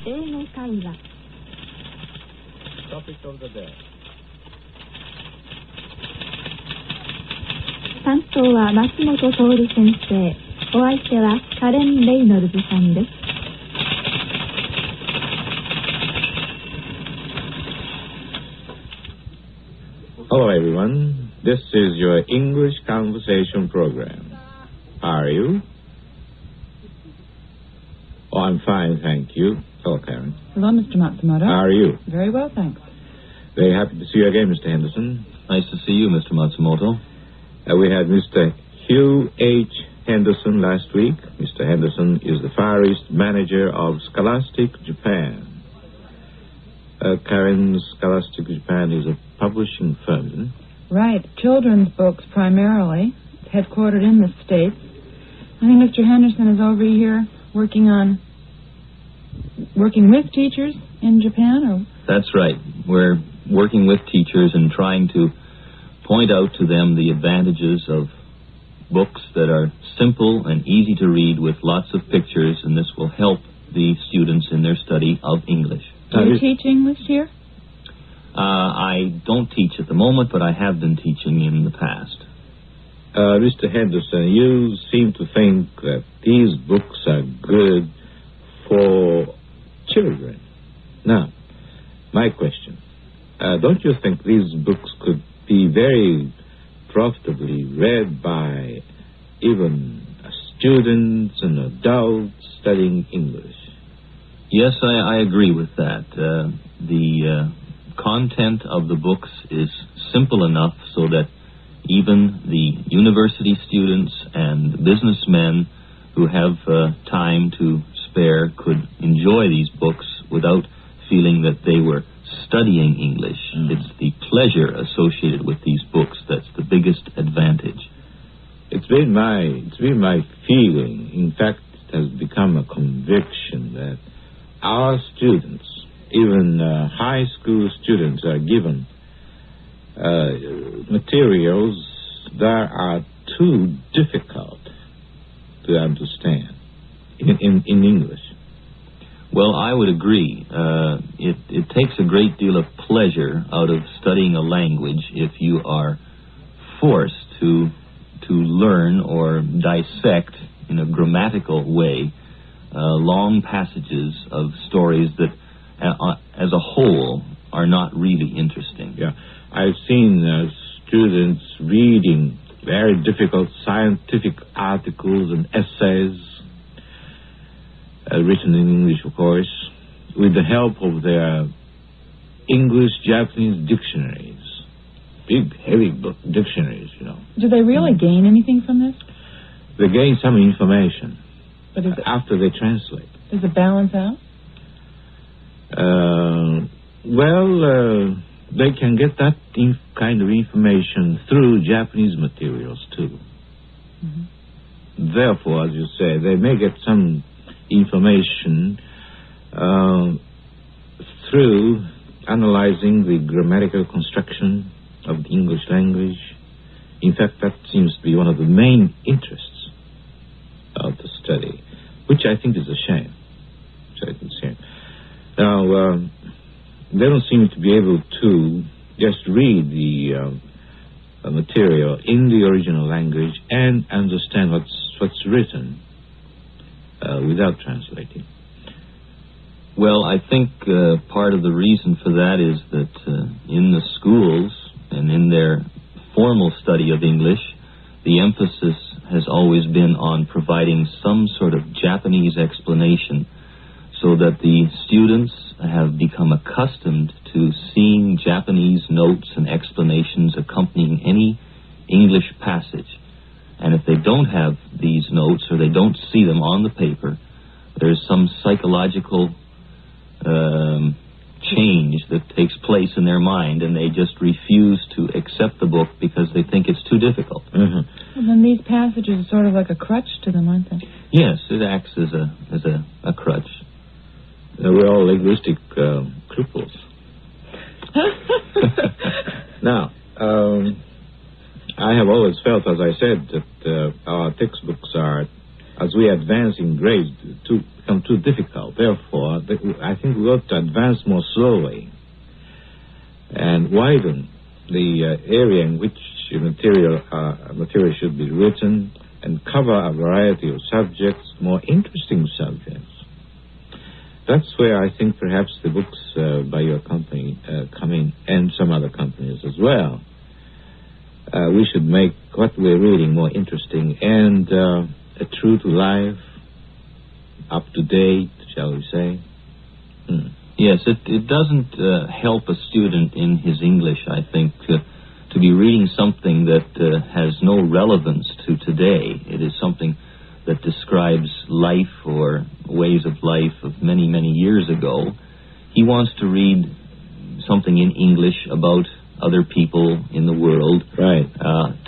英語会話 Topic of the day. 担当は松本徹先生。お相手はカレン・レイノルズさんです。Hello everyone, this is your English conversation program. How are you? Oh, I'm fine, thank you. Hello, Karen. Hello, Mr. Matsumoto. How are you? Very well, thanks. Very happy to see you again, Mr. Henderson. Nice to see you, Mr. Matsumoto. We had Mr. Hugh H. Henderson last week. Mr. Henderson is the Far East manager of Scholastic Japan. Karen, Scholastic Japan is a publishing firm, isn't it? Right. Children's books primarily. It's headquartered in the States. I think Mr. Henderson is over here working with teachers in Japan, or? That's right. We're working with teachers and trying to point out to them the advantages of books that are simple and easy to read with lots of pictures, and this will help the students in their study of English. Do you teach English here? I don't teach at the moment, but I have been teaching in the past. Mr. Henderson, you seem to think that these books are good for children. Now, my question, don't you think these books could be very profitably read by even students and adults studying English? Yes, I agree with that. The content of the books is simple enough so that even the university students and businessmen who have time to spare could enjoy these books without feeling that they were studying English. It's the pleasure associated with these books that's the biggest advantage. It's been my feeling, in fact, it has become a conviction that our students, even high school students, are given materials that are too difficult to understand in English. Well, I would agree. It takes a great deal of pleasure out of studying a language if you are forced to learn or dissect in a grammatical way long passages of stories that as a whole are not really interesting. Yeah, I've seen students reading very difficult scientific articles and essays written in English, of course, with the help of their English-Japanese dictionaries. Big, heavy book dictionaries, you know. Do they really gain anything from this? They gain some information But after they translate. Does it balance out? They can get that kind of information through Japanese materials, too. Mm-hmm. Therefore, as you say, they may get some information through analyzing the grammatical construction of the English language. In fact, that seems to be one of the main interests of the study, which I think is a shame. Now, they don't seem to be able to just read the material in the original language and understand what's written without translating. Well, I think part of the reason for that is that in the schools and in their formal study of English, the emphasis has always been on providing some sort of Japanese explanation so that the students have become accustomed to seeing Japanese notes and explanations accompanying any English passage. And if they don't have these notes or they don't see them on the paper, there's some psychological change that takes place in their mind, and they just refuse to accept the book because they think it's too difficult. Mm-hmm. Well, then these passages are sort of like a crutch to them, aren't they? Yes, it acts as a crutch. We're all linguistic cripples. Now, I have always felt, as I said, that our textbooks are as we advance in grades, to become too difficult. Therefore, I think we ought to advance more slowly and widen the area in which material should be written and cover a variety of subjects, more interesting subjects. That's where I think perhaps the books by your company come in, and some other companies as well. We should make what we're reading more interesting and true to life, up to date, shall we say. Yes, it doesn't help a student in his English, I think, to be reading something that has no relevance to today. It is something that describes life or ways of life of many, many years ago. He wants to read something in English about other people in the world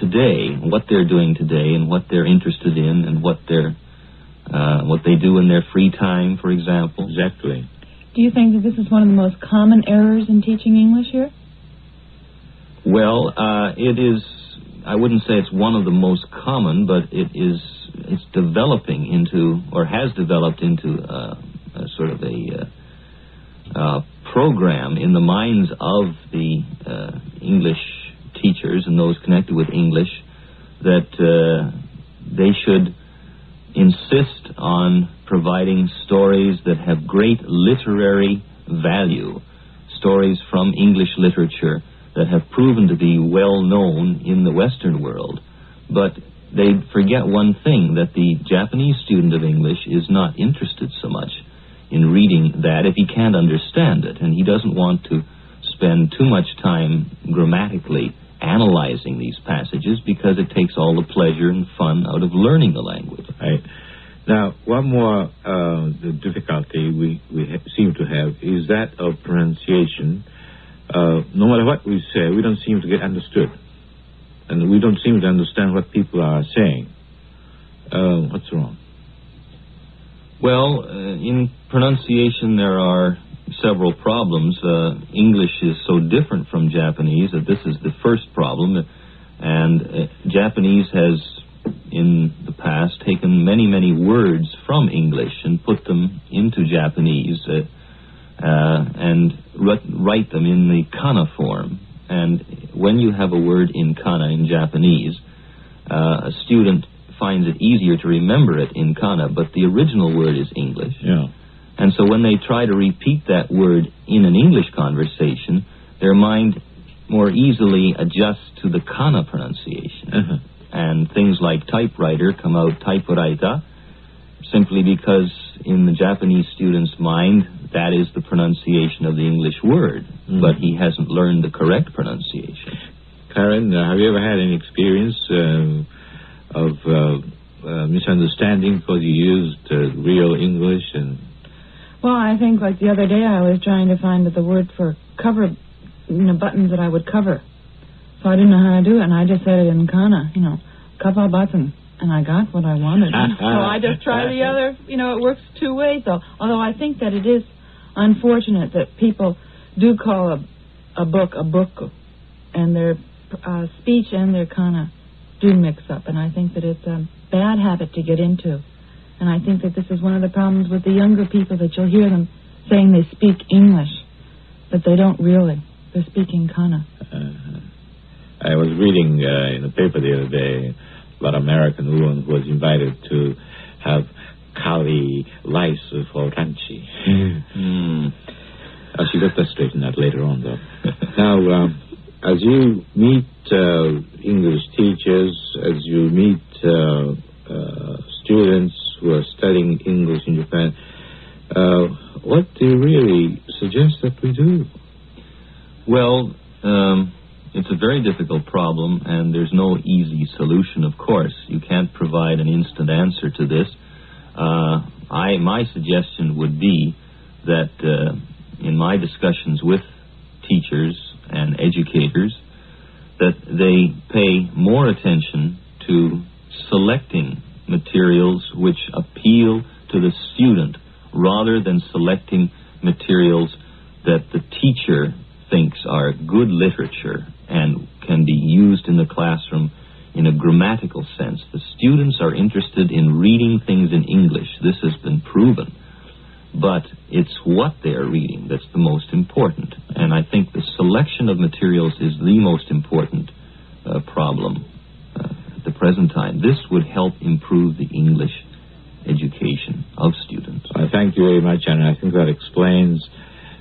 today, what they're doing today and what they're interested in and what they do in their free time, for example. Exactly. Do you think that this is one of the most common errors in teaching English here? Well, it is. I wouldn't say it's one of the most common, but it's developing into, or has developed into, a sort of a program in the minds of the English teachers and those connected with English that they should insist on providing stories that have great literary value, stories from English literature that have proven to be well known in the Western world. But they forget one thing, that the Japanese student of English is not interested so much in reading that if he can't understand it, and he doesn't want to spend too much time grammatically analyzing these passages because it takes all the pleasure and fun out of learning the language. Right. Now, one more difficulty we seem to have is that of pronunciation. No matter what we say, we don't seem to get understood. And we don't seem to understand what people are saying. What's wrong? Well, in pronunciation there are several problems. English is so different from Japanese that this is the first problem. And Japanese has, in the past, taken many, many words from English and put them into Japanese and write them in the kana form. And when you have a word in kana in Japanese, a student finds it easier to remember it in kana, but the original word is English. Yeah. And so when they try to repeat that word in an English conversation, their mind more easily adjusts to the kana pronunciation. Uh-huh. And things like typewriter come out typewriter, simply because in the Japanese student's mind, that is the pronunciation of the English word, but he hasn't learned the correct pronunciation. Karen, have you ever had any experience of misunderstanding because you used real English? Well, I think like the other day I was trying to find the word for cover, buttons that I would cover. So I didn't know how to do it, and I just said it in kana, cover button, and I got what I wanted. So I just tried the other, it works two ways, though. Although I think that it is unfortunate that people do call a book, and their speech and their kana do mix up, and I think that it's a bad habit to get into. And I think that this is one of the problems with the younger people, that you'll hear them saying they speak English, but they don't really. They're speaking kana. I was reading in the paper the other day about an American woman who was invited to have kali rice for ranchi. She got that straightened out later on, though. Now, as you meet English teachers, as you meet students who are studying English in Japan, what do you really suggest that we do? Well, it's a very difficult problem, and there's no easy solution, of course. You can't provide an instant answer to this. My suggestion would be that in my discussions with teachers and educators, that they pay more attention to selecting materials which appeal to the student rather than selecting materials that the teacher thinks are good literature and can be used in the classroom in a grammatical sense. The students are interested in reading things in English. This has been proven. But it's what they are reading that's the most important. And I think the selection of materials is the most important problem at the present time. This would help improve the English education of students. Thank you very much, and I think that explains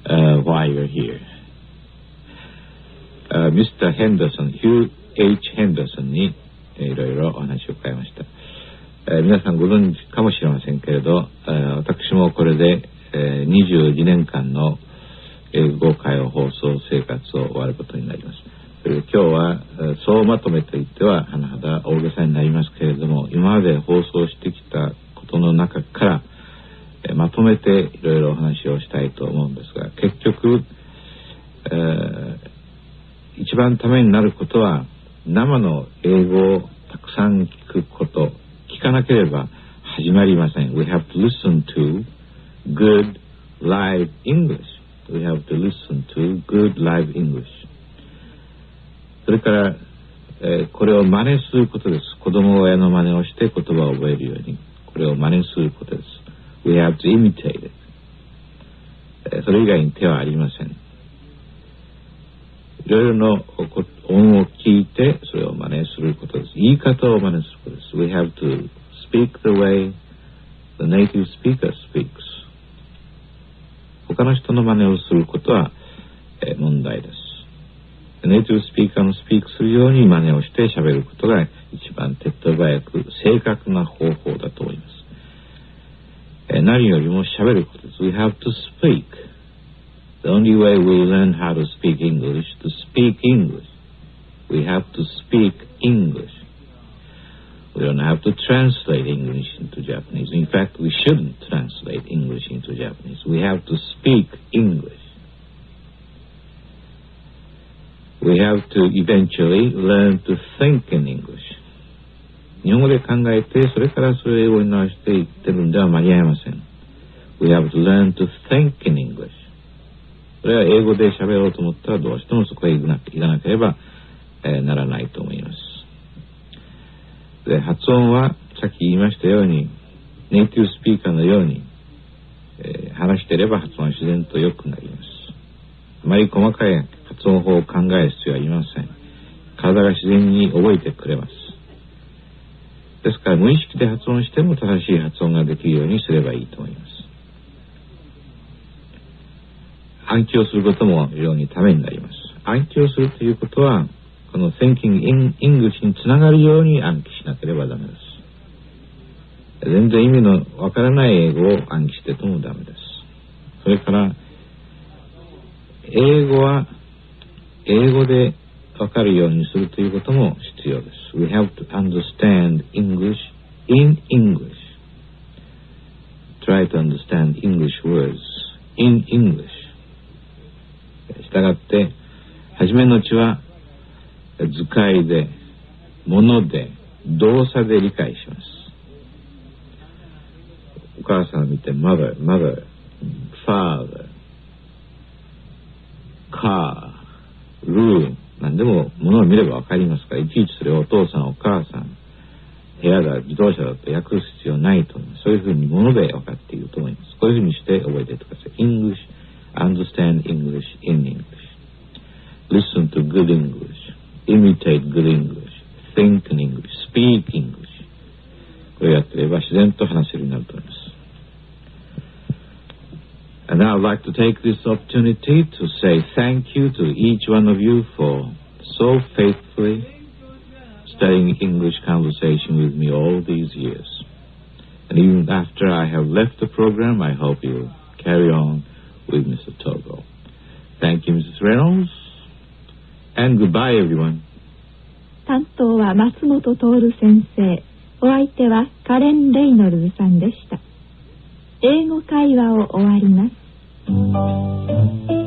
why you're here. Mr. Henderson, Hugh H. Henderson にいろいろお話を伺いました。皆さんご存知かもしれませんけれど、私もこれで、22年間の英語会話放送生活を終わることになります。今日は総まとめと言っては甚だ大げさになりますけれども、今まで放送してきたことの中から、まとめていろいろお話をしたいと思うんですが、結局、一番ためになることは生の英語をたくさん聞くこと、聞かなければ始まりません。We have to listen to good live English. We have to listen to good live English. それから、これを真似することです。子供親の真似をして言葉を覚えるように、これを真似することです。We have to imitate it. それ以外に手はありません。いろいろな音を聞いてそれを真似することです。言い方を真似することです。We have to speak the way the native speaker speaks. 他の人の真似をすることは、問題です。ネイティブスピーカーのスピークするように真似をして喋ることが一番手っ取り早く正確な方法だと思います。何よりも喋ることです。We have to speak. The only way we learn how to speak English to speak English. We have to speak English. We don't have to translate English into Japanese. In fact, we shouldn't translate English into Japanese. We have to speak English. We have to eventually learn to think in English. 日本語で考えて、それからそれを英語に直して言ってるんでは間に合いません。We have to learn to think in English. それは英語で喋ろうと思ったらどうしてもそこへ行かなければ、ならないと思います。で、発音はさっき言いましたように、ネイティブスピーカーのように、話していれば発音は自然と良くなります。あまり細かい発音法を考える必要はありません。体が自然に覚えてくれます。ですから無意識で発音しても正しい発音ができるようにすればいいと思います。暗記をすることも非常にためになります。暗記をするということは、この Thinking in English につながるように暗記しなければダメです。全然意味のわからない英語を暗記してともダメです。それから英語は英語でわかるようにするということも必要です。We have to understand English in English. Try to understand English words in English. したがって初めのうちは図解で、物で、動作で理解します。お母さんを見て mother, father, car, room 何でも物を見ればわかりますから、いちいちそれをお父さんお母さん部屋だ自動車だと訳す必要ないと思います。そういうふうに物で分かっていると思います。こういうふうにして覚えていってください。English, understand English in English. Listen to good English. Imitate good English. Think in English. Speak English. これをやっていれば自然と話せるようになると思います。And now I'd like to take this opportunity to say thank you to each one of you for so faithfully studying English conversation with me all these years. And even after I have left the program, I hope you'll carry on with Mr. Togo. Thank you, Mrs. Reynolds. And goodbye, everyone. 担当は松本徹先生。お相手はカレン・レイノルズさんでした。英語会話を終わります。